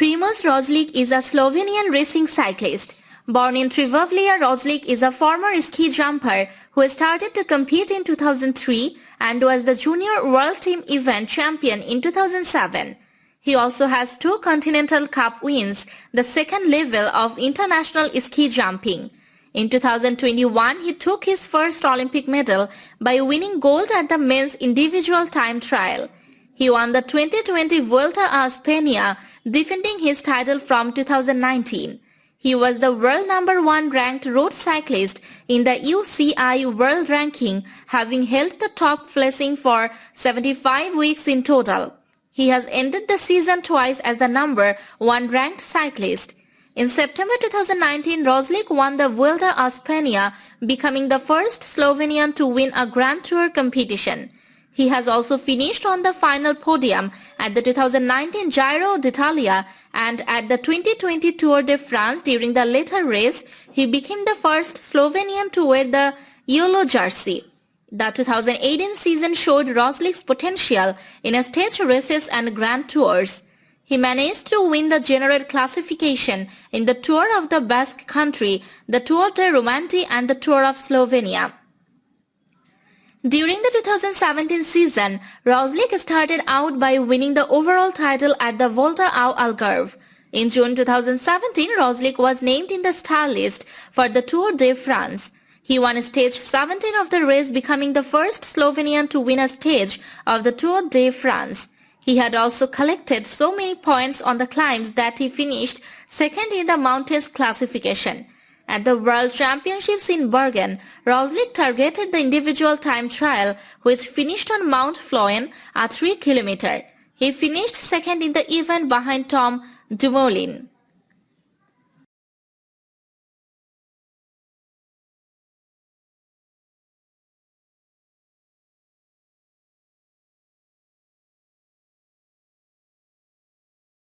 Primož Roglič is a Slovenian racing cyclist. Born in Trivavlia, Roglič is a former ski jumper who started to compete in 2003 and was the Junior World Team Event Champion in 2007. He also has 2 Continental Cup wins, the second level of international ski jumping. In 2021, he took his first Olympic medal by winning gold at the men's individual time trial. He won the 2020 Vuelta a España, defending his title from 2019. He was the world number 1 ranked road cyclist in the UCI World Ranking, having held the top placing for 75 weeks in total. He has ended the season twice as the number 1 ranked cyclist. In September 2019, Roglič won the Vuelta a España, becoming the first Slovenian to win a Grand Tour competition. He has also finished on the final podium at the 2019 Giro d'Italia and at the 2020 Tour de France. During the latter race, he became the first Slovenian to wear the yellow jersey. The 2018 season showed Roglic's potential in stage races and Grand Tours. He managed to win the general classification in the Tour of the Basque Country, the Tour de Romanty and the Tour of Slovenia. During the 2017 season, Roglič started out by winning the overall title at the Volta ao Algarve. In June 2017, Roglič was named in the star list for the Tour de France. He won stage 17 of the race, becoming the first Slovenian to win a stage of the Tour de France. He had also collected so many points on the climbs that he finished second in the mountains classification. At the World Championships in Bergen, Roglič targeted the individual time trial, which finished on Mount Floyen, a 3 km. He finished second in the event behind Tom Dumoulin.